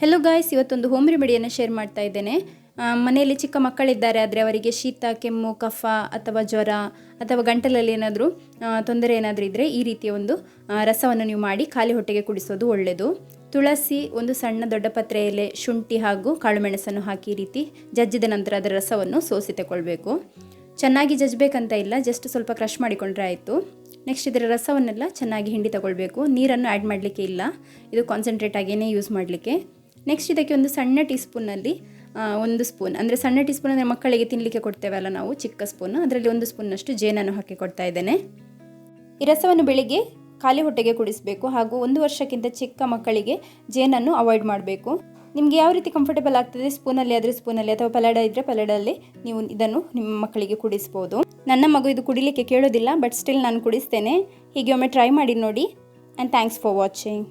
Hello guys, ಇವತ್ತೊಂದು home ರೆಮಿಡಿಯನ್ನು share ಮಾಡ್ತಾ ಇದ್ದೇನೆ. ಮನೆಯಲ್ಲಿ ಚಿಕ್ಕ ಮಕ್ಕಳಿದ್ದಾರೆ ಆದರೆ ಅವರಿಗೆ ಶೀತ, ಕೆಮ್ಮು, ಕಫ ಅಥವಾ ಜ್ವರ ಅಥವಾ ಗಂಟಲಲ್ಲಿ ಏನಾದರೂ ತೊಂದರೆ ಏನಾದರೂ ಇದ್ದರೆ ಈ ರೀತಿಯ ಒಂದು ರಸವನ್ನು ನೀವು ಮಾಡಿ ಖಾಲಿ ಹೊಟ್ಟೆಗೆ ಕುಡಿಸೋದು ಒಳ್ಳೆಯದು. ತುಳಸಿ, ಒಂದು ಸಣ್ಣ ದೊಡ್ಡ ಪತ್ರೆ ಎಲೆ, ಶುಂಠಿ ಹಾಗೂ ಕಾಳುಮೆಣಸನ್ನು ಹಾಕಿ ಈ ರೀತಿ ಜಜ್ಜಿದ ನಂತರ ಅದರ ರಸವನ್ನು ಸೋಸಿ ತಗೊಳ್ಬೇಕು. ಚೆನ್ನಾಗಿ ಜಜ್ಬೇಕಂತ ಇಲ್ಲ, ಜಸ್ಟ್ ಸ್ವಲ್ಪ ಕ್ರಷ್ ಮಾಡಿಕೊಂಡ್ರೆ ಆಯಿತು. ನೆಕ್ಸ್ಟ್ ಇದರ ರಸವನ್ನೆಲ್ಲ ಚೆನ್ನಾಗಿ ಹಿಂಡಿ ತಗೊಳ್ಬೇಕು. ನೀರನ್ನು ಆ್ಯಡ್ ಮಾಡಲಿಕ್ಕೆ ಇಲ್ಲ, ಇದು ಕಾನ್ಸಂಟ್ರೇಟ್ ಆಗಿಯೇ ಯೂಸ್ ಮಾಡಲಿಕ್ಕೆ. ನೆಕ್ಸ್ಟ್ ಇದಕ್ಕೆ ಒಂದು ಸಣ್ಣ ಟೀ ಸ್ಪೂನಲ್ಲಿ 1 ಸ್ಪೂನ್, ಅಂದರೆ ಸಣ್ಣ ಟೀ ಸ್ಪೂನ್ ಅಂದರೆ ಮಕ್ಕಳಿಗೆ ತಿನ್ನಲಿಕ್ಕೆ ಕೊಡ್ತೇವಲ್ಲ ನಾವು, ಚಿಕ್ಕ ಸ್ಪೂನ್, ಅದರಲ್ಲಿ 1 ಸ್ಪೂನ್ನಷ್ಟು ಜೇನನ್ನು ಹಾಕಿ ಕೊಡ್ತಾ ಇದ್ದೇನೆ. ಈ ರಸವನ್ನು ಬೆಳಿಗ್ಗೆ ಖಾಲಿ ಹೊಟ್ಟೆಗೆ ಕುಡಿಸಬೇಕು ಹಾಗೂ 1 ವರ್ಷಕ್ಕಿಂತ ಚಿಕ್ಕ ಮಕ್ಕಳಿಗೆ ಜೇನನ್ನು ಅವಾಯ್ಡ್ ಮಾಡಬೇಕು. ನಿಮಗೆ ಯಾವ ರೀತಿ ಕಂಫರ್ಟೇಬಲ್ ಆಗ್ತದೆ, ಸ್ಪೂನಲ್ಲಿ ಆದರೆ ಸ್ಪೂನಲ್ಲಿ ಅಥವಾ ಪಲಾಡ ಇದ್ದರೆ ಪಲಾಡಲ್ಲಿ ನೀವು ಇದನ್ನು ನಿಮ್ಮ ಮಕ್ಕಳಿಗೆ ಕುಡಿಸ್ಬೋದು. ನನ್ನ ಮಗು ಇದು ಕುಡಿಲಿಕ್ಕೆ ಕೇಳೋದಿಲ್ಲ, ಬಟ್ ಸ್ಟಿಲ್ ನಾನು ಕುಡಿಸ್ತೇನೆ. ಹೀಗೆ ಒಮ್ಮೆ ಟ್ರೈ ಮಾಡಿ ನೋಡಿ. And thanks for watching.